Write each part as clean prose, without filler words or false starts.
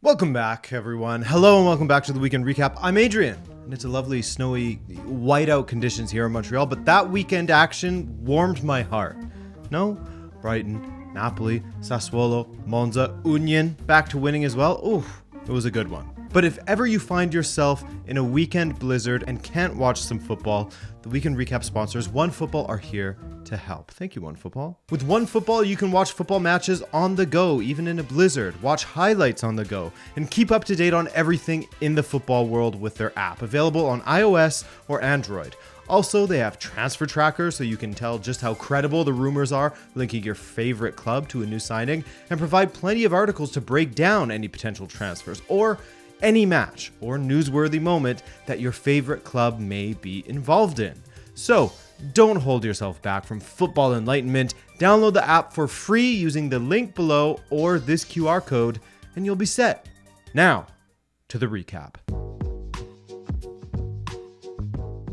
Welcome back, everyone. Hello and welcome back to the weekend recap. I'm Adrian, and it's a lovely, snowy, whiteout conditions here in Montreal, but that weekend action warmed my heart. No, Brighton, Napoli, Sassuolo, Monza, Union, back to winning as well. Ooh, it was a good one. But if ever you find yourself in a weekend blizzard and can't watch some football, the weekend recap sponsors, OneFootball, are here to help. Thank you, OneFootball. With OneFootball, you can watch football matches on the go, even in a blizzard, watch highlights on the go, and keep up to date on everything in the football world with their app, available on iOS or Android. Also, they have transfer trackers so you can tell just how credible the rumors are, linking your favorite club to a new signing, and provide plenty of articles to break down any potential transfers or any match or newsworthy moment that your favorite club may be involved in. So, don't hold yourself back from football enlightenment. Download the app for free using the link below or this QR code, and you'll be set. Now, to the recap.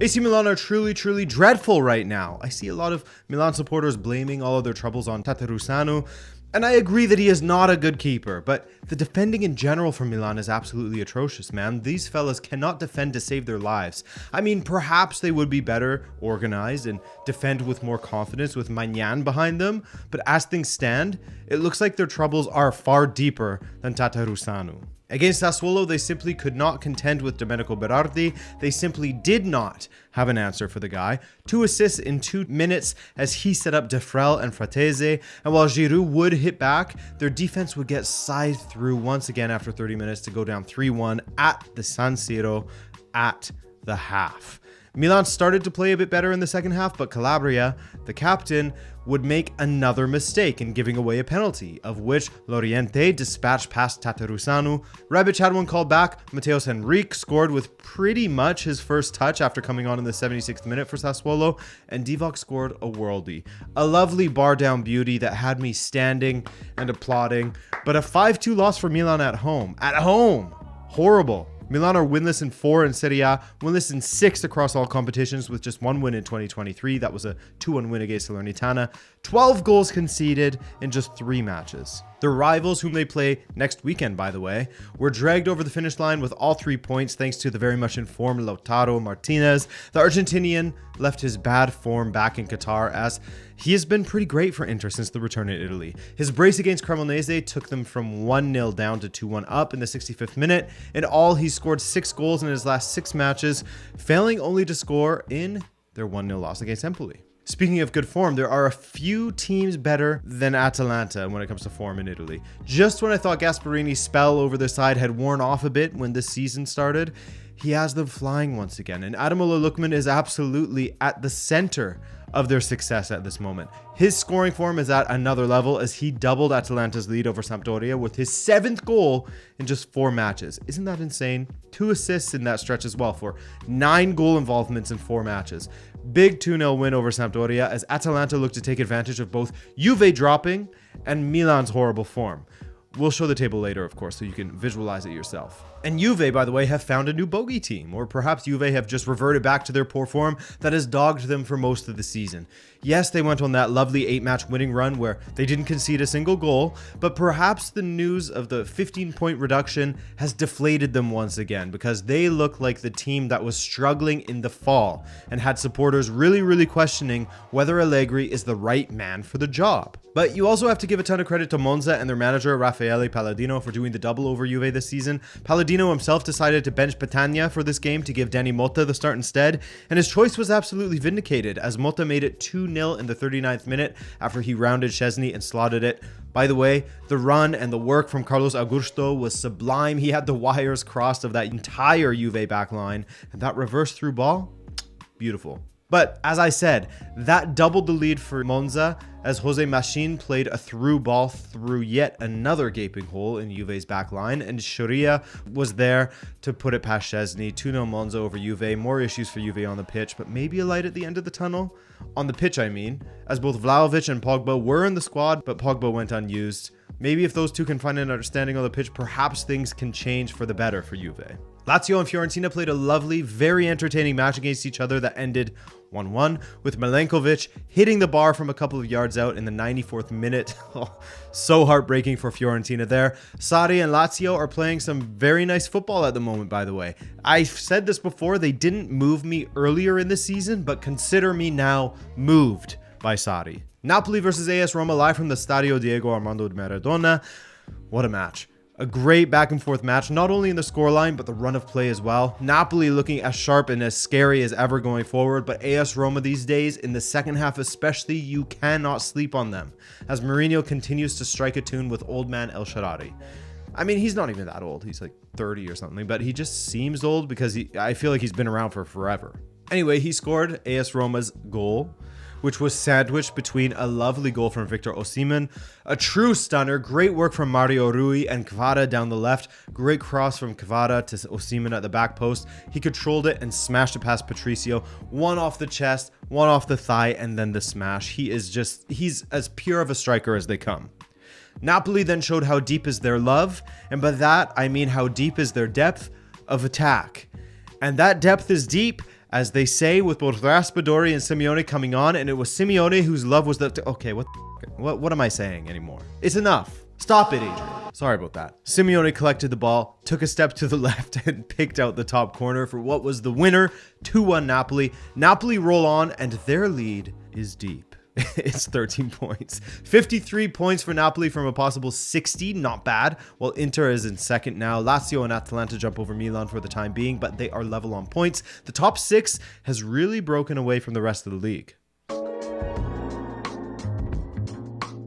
AC Milan are truly dreadful right now. I see a lot of Milan supporters blaming all of their troubles on Tatarusanu, and I agree that he is not a good keeper, but the defending in general for Milan is absolutely atrocious, man. These fellas cannot defend to save their lives. I mean, perhaps they would be better organized and defend with more confidence with Magnan behind them, but as things stand, it looks like their troubles are far deeper than Tatarusanu. Against Sassuolo, they simply could not contend with Domenico Berardi. They simply did not have an answer for the guy. 2 assists in 2 minutes as he set up Defrel and Fratese, and while Giroud would hit back, their defense would get scythed through once again after 30 minutes to go down 3-1 at the San Siro at the half. Milan started to play a bit better in the second half, but Calabria, the captain, would make another mistake in giving away a penalty, of which Loriente dispatched past Tatarusanu. Rebic had one called back. Mateus Henrique scored with pretty much his first touch after coming on in the 76th minute for Sassuolo, and Divock scored a worldie. A lovely bar-down beauty that had me standing and applauding, but a 5-2 loss for Milan at home. At home! Horrible. Milan are winless in 4 in Serie A, winless in 6 across all competitions with just 1 win in 2023. That was a 2-1 win against Salernitana. 12 goals conceded in just 3 matches. The rivals, whom they play next weekend, by the way, were dragged over the finish line with all 3 points thanks to the very much informed Lautaro Martinez. The Argentinian left his bad form back in Qatar as he has been pretty great for Inter since the return in Italy. His brace against Cremonese took them from 1-0 down to 2-1 up in the 65th minute. In all, he scored 6 goals in his last 6 matches, failing only to score in their 1-0 loss against Empoli. Speaking of good form, there are a few teams better than Atalanta when it comes to form in Italy. Just when I thought Gasparini's spell over the side had worn off a bit when this season started, he has them flying once again. And Ademola Lookman is absolutely at the center of their success at this moment. His scoring form is at another level as he doubled Atalanta's lead over Sampdoria with his 7th goal in just 4 matches. Isn't that insane? 2 assists in that stretch as well for 9 goal involvements in 4 matches. Big 2-0 win over Sampdoria as Atalanta looked to take advantage of both Juve dropping and Milan's horrible form. We'll show the table later, of course, so you can visualize it yourself. And Juve, by the way, have found a new bogey team, or perhaps Juve have just reverted back to their poor form that has dogged them for most of the season. Yes, they went on that lovely 8-match winning run where they didn't concede a single goal, but perhaps the news of the 15-point reduction has deflated them once again because they look like the team that was struggling in the fall and had supporters really questioning whether Allegri is the right man for the job. But you also have to give a ton of credit to Monza and their manager Raffaele Palladino for doing the double over Juve this season. Palladino himself decided to bench Petagna for this game to give Danny Motta the start instead, and his choice was absolutely vindicated as Motta made it 2-0 in the 39th minute after he rounded Szczesny and slotted it. By the way, the run and the work from Carlos Augusto was sublime. He had the wires crossed of that entire Juve backline, and that reverse through ball, beautiful. But as I said, that doubled the lead for Monza as Jose Machín played a through ball through yet another gaping hole in Juve's back line, and Sciorra was there to put it past Szczesny. 2-0 Monza over Juve. More issues for Juve on the pitch, but maybe a light at the end of the tunnel. On the pitch, I mean, as both Vlahovic and Pogba were in the squad, but Pogba went unused. Maybe if those two can find an understanding on the pitch, perhaps things can change for the better for Juve. Lazio and Fiorentina played a lovely, very entertaining match against each other that ended 1-1, with Milenkovic hitting the bar from a couple of yards out in the 94th minute. Oh, so heartbreaking for Fiorentina there. Sarri and Lazio are playing some very nice football at the moment, by the way. I've said this before, they didn't move me earlier in the season, but consider me now moved by Sarri. Napoli versus AS Roma live from the Stadio Diego Armando Maradona. What a match. A great back and forth match, not only in the scoreline, but the run of play as well. Napoli looking as sharp and as scary as ever going forward, but AS Roma these days, in the second half especially, you cannot sleep on them, as Mourinho continues to strike a tune with old man El Shaarawy. I mean, he's not even that old. He's like 30 or something, but he just seems old because I feel like he's been around for forever. Anyway, he scored AS Roma's goal, which was sandwiched between a lovely goal from Victor Osimhen, a true stunner, great work from Mario Rui and Kvara down the left, great cross from Kvara to Osimhen at the back post. He controlled it and smashed it past Patricio, one off the chest, one off the thigh, and then the smash. He's as pure of a striker as they come. Napoli then showed how deep is their love, and by that I mean how deep is their depth of attack. And that depth is deep, as they say, with both Raspadori and Simeone coming on, and it was Simeone whose love was the... Okay, what am I saying anymore? It's enough. Stop it, Adrian. Sorry about that. Simeone collected the ball, took a step to the left, and picked out the top corner for what was the winner, 2-1 Napoli. Napoli roll on, and their lead is deep. It's 13 points. 53 points for Napoli from a possible 60, not bad. While Inter is in second now. Lazio and Atalanta jump over Milan for the time being, but they are level on points. The top 6 has really broken away from the rest of the league.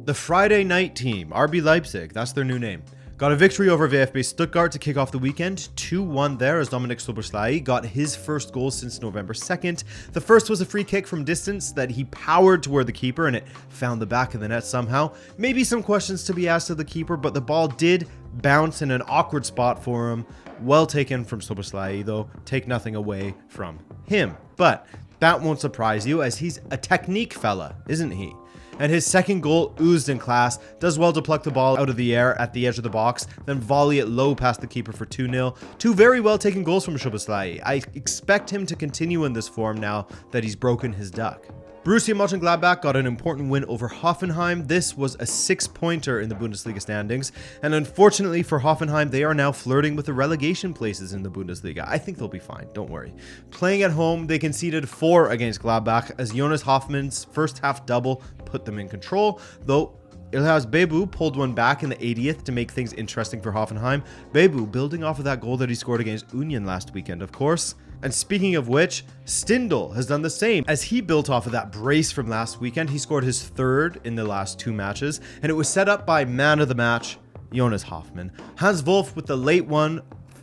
The Friday night team, RB Leipzig, that's their new name, got a victory over VfB Stuttgart to kick off the weekend. 2-1 there as Dominik Szoboszlai got his first goal since November 2nd. The first was a free kick from distance that he powered toward the keeper and it found the back of the net somehow. Maybe some questions to be asked of the keeper, but the ball did bounce in an awkward spot for him. Well taken from Szoboszlai though. Take nothing away from him. But that won't surprise you as he's a technique fella, isn't he? And his second goal oozed in class, does well to pluck the ball out of the air at the edge of the box, then volley it low past the keeper for 2-0. Two very well taken goals from Szoboszlai. I expect him to continue in this form now that he's broken his duck. Borussia Mönchengladbach got an important win over Hoffenheim. This was a 6-pointer in the Bundesliga standings, and unfortunately for Hoffenheim, they are now flirting with the relegation places in the Bundesliga. I think they'll be fine, don't worry. Playing at home, they conceded 4 against Gladbach as Jonas Hoffmann's first half double put them in control, though Ilhaz Bebu pulled one back in the 80th to make things interesting for Hoffenheim. Bebu building off of that goal that he scored against Union last weekend, of course. And speaking of which, Stindl has done the same as he built off of that brace from last weekend. He scored his 3rd in the last 2 matches, and it was set up by man of the match, Jonas Hoffmann. Hans Wolf with the late one,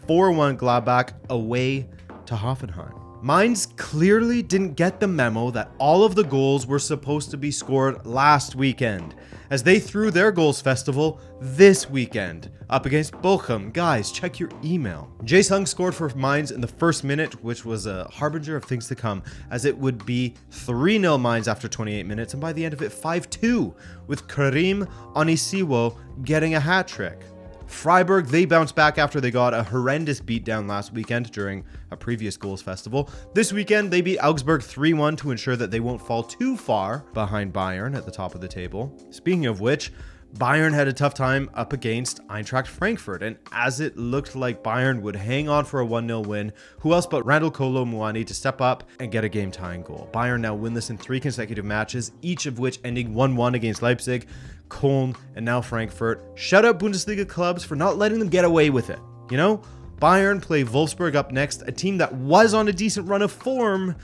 4-1 Gladbach away to Hoffenheim. Mainz clearly didn't get the memo that all of the goals were supposed to be scored last weekend, as they threw their goals festival this weekend up against Bochum. Guys, check your email. Jae-sung scored for Mainz in the first minute, which was a harbinger of things to come, as it would be 3-0 Mainz after 28 minutes, and by the end of it, 5-2, with Karim Onisiwo getting a hat trick. Freiburg, they bounced back after they got a horrendous beatdown last weekend during a previous goals festival. This weekend, they beat Augsburg 3-1 to ensure that they won't fall too far behind Bayern at the top of the table. Speaking of which, Bayern had a tough time up against Eintracht Frankfurt, and as it looked like Bayern would hang on for a 1-0 win, who else but Randall Kolo Muani to step up and get a game-tying goal. Bayern now winless in 3 consecutive matches, each of which ending 1-1 against Leipzig, Köln, and now Frankfurt. Shout out Bundesliga clubs for not letting them get away with it. You know, Bayern play Wolfsburg up next, a team that was on a decent run of form,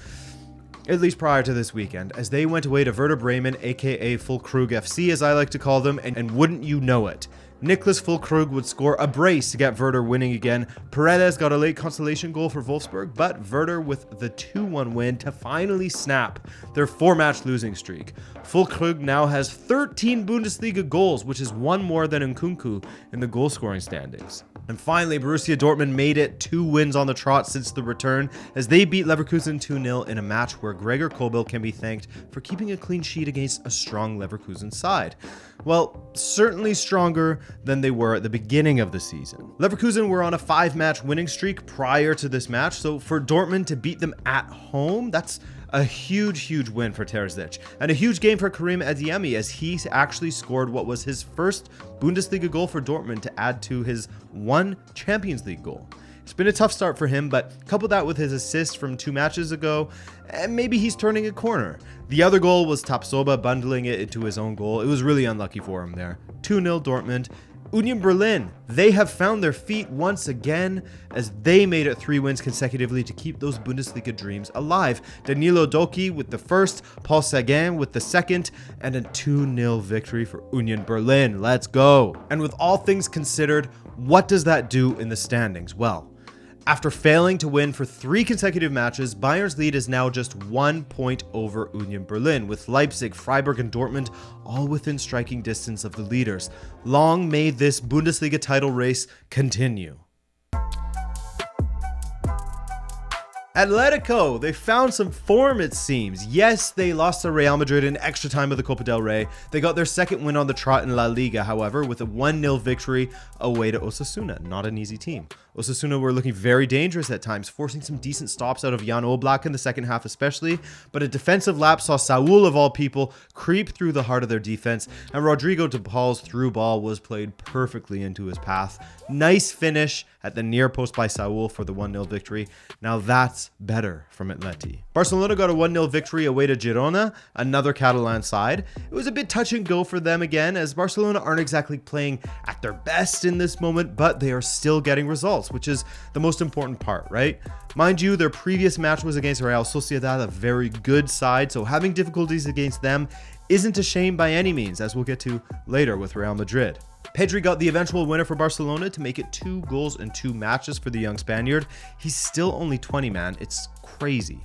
at least prior to this weekend, as they went away to Werder Bremen, aka Füllkrug FC as I like to call them, and wouldn't you know it, Niklas Füllkrug would score a brace to get Werder winning again. Paredes got a late consolation goal for Wolfsburg, but Werder with the 2-1 win to finally snap their 4-match losing streak. Füllkrug now has 13 Bundesliga goals, which is 1 more than Nkunku in the goal scoring standings. And finally, Borussia Dortmund made it 2 wins on the trot since the return as they beat Leverkusen 2-0 in a match where Gregor Kobel can be thanked for keeping a clean sheet against a strong Leverkusen side. Well, certainly stronger than they were at the beginning of the season. Leverkusen were on a 5-match winning streak prior to this match, so for Dortmund to beat them at home, that's a huge win for Terzic, and a huge game for Karim Adeyemi as he actually scored what was his first Bundesliga goal for Dortmund to add to his 1 Champions League goal. It's been a tough start for him, but couple that with his assist from 2 matches ago, and maybe he's turning a corner. The other goal was Tapsoba bundling it into his own goal. It was really unlucky for him there. 2-0 Dortmund. Union Berlin, they have found their feet once again as they made it 3 wins consecutively to keep those Bundesliga dreams alive. Danilo Doki with the first, Paul Seguin with the second, and a 2-0 victory for Union Berlin. Let's go. And with all things considered, what does that do in the standings? Well, after failing to win for 3 consecutive matches, Bayern's lead is now just 1 point over Union Berlin, with Leipzig, Freiburg, and Dortmund all within striking distance of the leaders. Long may this Bundesliga title race continue. Atletico, they found some form it seems. Yes, they lost to Real Madrid in extra time of the Copa del Rey. They got their second win on the trot in La Liga, however, with a 1-0 victory away to Osasuna. Not an easy team. Osasuna were looking very dangerous at times, forcing some decent stops out of Jan Oblak in the second half especially, but a defensive lapse saw Saul of all people creep through the heart of their defense, and Rodrigo de Paul's through ball was played perfectly into his path. Nice finish at the near post by Saul for the 1-0 victory. Now that's better from Atleti. Barcelona got a 1-0 victory away to Girona, another Catalan side. It was a bit touch and go for them again, as Barcelona aren't exactly playing at their best in this moment, but they are still getting results, which is the most important part, right? Mind you, their previous match was against Real Sociedad, a very good side, so having difficulties against them isn't a shame by any means, as we'll get to later with Real Madrid. Pedri got the eventual winner for Barcelona to make it 2 goals in 2 matches for the young Spaniard. He's still only 20, man. It's crazy.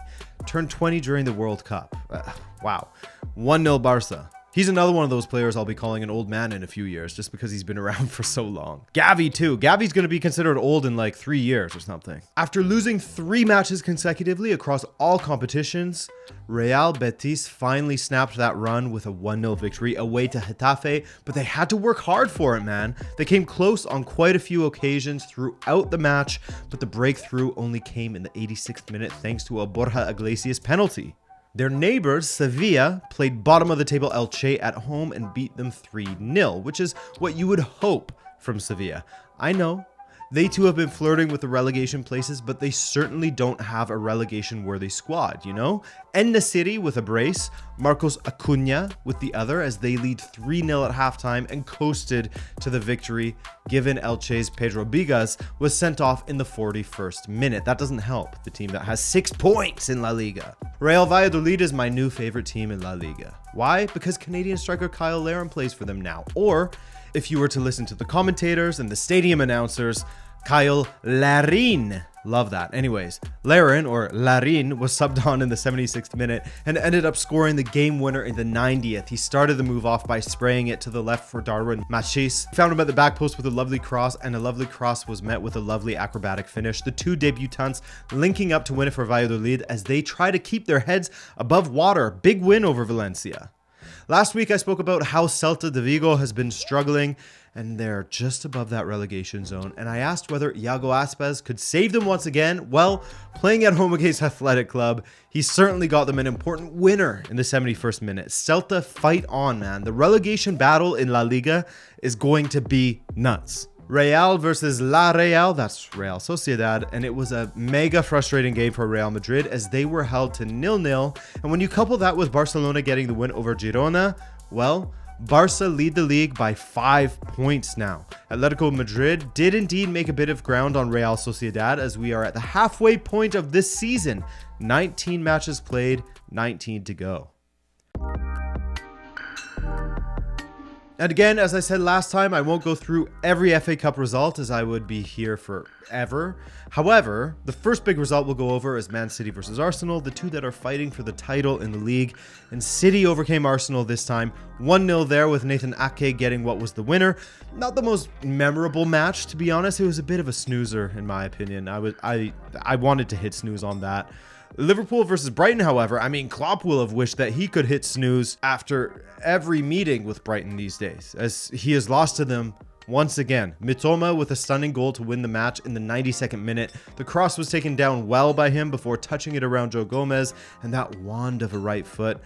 Turned 20 during the World Cup. Wow. 1-0 Barca. He's another one of those players I'll be calling an old man in a few years just because he's been around for so long. Gavi too. Gavi's going to be considered old in like 3 years or something. After losing 3 matches consecutively across all competitions, Real Betis finally snapped that run with a 1-0 victory away to Getafe, but they had to work hard for it, man. They came close on quite a few occasions throughout the match, but the breakthrough only came in the 86th minute thanks to a Borja Iglesias penalty. Their neighbors, Sevilla, played bottom of the table Elche at home and beat them 3-0, which is what you would hope from Sevilla. I know, they too have been flirting with the relegation places, but they certainly don't have a relegation-worthy squad, you know? En-Nesyri with a brace, Marcos Acuna with the other as they lead 3-0 at halftime and coasted to the victory, given Elche's Pedro Bigas was sent off in the 41st minute. That doesn't help the team that has 6 points in La Liga. Real Valladolid is my new favorite team in La Liga. Why? Because Canadian striker Kyle Larin plays for them now. Or, if you were to listen to the commentators and the stadium announcers, Kyle Larin. Love that. Anyways, Larin, or Larin, was subbed on in the 76th minute and ended up scoring the game winner in the 90th. He started the move off by spraying it to the left for Darwin Machis. Found him at the back post with a lovely cross, and a lovely cross was met with a lovely acrobatic finish. The 2 debutants linking up to win it for Valladolid as they try to keep their heads above water. Big win over Valencia. Last week I spoke about how Celta de Vigo has been struggling, and they're just above that relegation zone, and I asked whether Iago Aspas could save them once again. Well, playing at home against Athletic Club, he certainly got them an important winner in the 71st minute. Celta fight on, man. The relegation battle in La Liga is going to be nuts. Real versus La Real, that's Real Sociedad, and it was a mega frustrating game for Real Madrid as they were held to 0-0, and when you couple that with Barcelona getting the win over Girona, well, Barca lead the league by 5 points now. Atletico Madrid did indeed make a bit of ground on Real Sociedad as we are at the halfway point of this season. 19 matches played, 19 to go. And again, as I said last time, I won't go through every FA Cup result as I would be here forever. However, the first big result we'll go over is Man City versus Arsenal, the two that are fighting for the title in the league. And City overcame Arsenal this time, 1-0 there with Nathan Ake getting what was the winner. Not the most memorable match, to be honest. It was a bit of a snoozer, in my opinion. I wanted to hit snooze on that. Liverpool versus Brighton, however, I mean, Klopp will have wished that he could hit snooze after every meeting with Brighton these days, as he has lost to them once again. Mitoma with a stunning goal to win the match in the 92nd minute. The cross was taken down well by him before touching it around Joe Gomez, and that wand of a right foot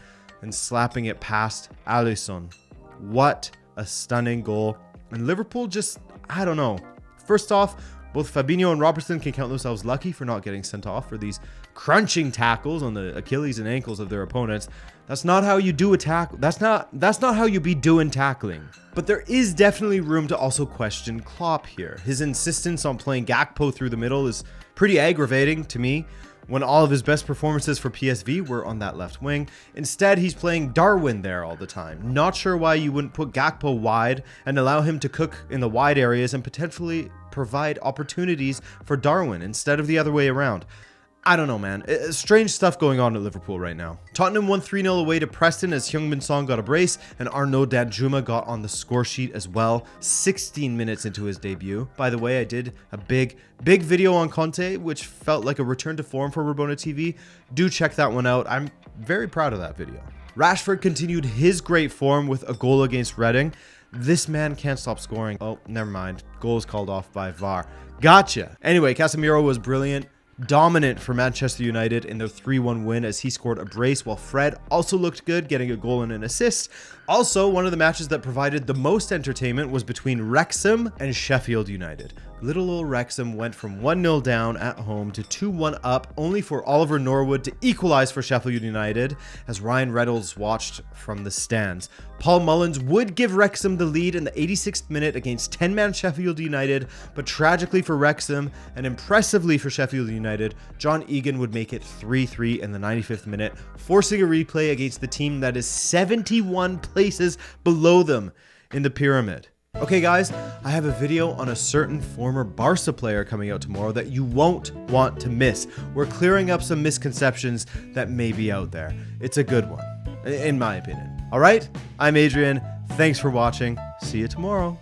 and slapping it past Alisson. What a stunning goal. And Liverpool just, I don't know. First off, both Fabinho and Robertson can count themselves lucky for not getting sent off for these crunching tackles on the Achilles and ankles of their opponents. That's not how you do a tackle. That's not how you be doing tackling. But there is definitely room to also question Klopp here. His insistence on playing Gakpo through the middle is pretty aggravating to me, when all of his best performances for PSV were on that left wing. Instead, he's playing Darwin there all the time. Not sure why you wouldn't put Gakpo wide and allow him to cook in the wide areas and potentially provide opportunities for Darwin instead of the other way around. I don't know, man. Strange stuff going on at Liverpool right now. Tottenham won 3-0 away to Preston as Heung-min Son got a brace, and Arnaud Danjuma got on the score sheet as well, 16 minutes into his debut. By the way, I did a big video on Conte, which felt like a return to form for Rabona TV. Do check that one out. I'm very proud of that video. Rashford continued his great form with a goal against Reading. This man can't stop scoring. Oh, never mind. Goal is called off by VAR. Gotcha. Anyway, Casemiro was brilliant. Dominant for Manchester United in their 3-1 win as he scored a brace, while Fred also looked good, getting a goal and an assist. Also, one of the matches that provided the most entertainment was between Wrexham and Sheffield United. Little old Wrexham went from 1-0 down at home to 2-1 up, only for Oliver Norwood to equalize for Sheffield United as Ryan Reynolds watched from the stands. Paul Mullins would give Wrexham the lead in the 86th minute against 10-man Sheffield United, but tragically for Wrexham and impressively for Sheffield United, John Egan would make it 3-3 in the 95th minute, forcing a replay against the team that is 71 places below them in the pyramid. Okay guys, I have a video on a certain former Barca player coming out tomorrow that you won't want to miss. We're clearing up some misconceptions that may be out there. It's a good one, in my opinion. All right, I'm Adrian. Thanks for watching. See you tomorrow.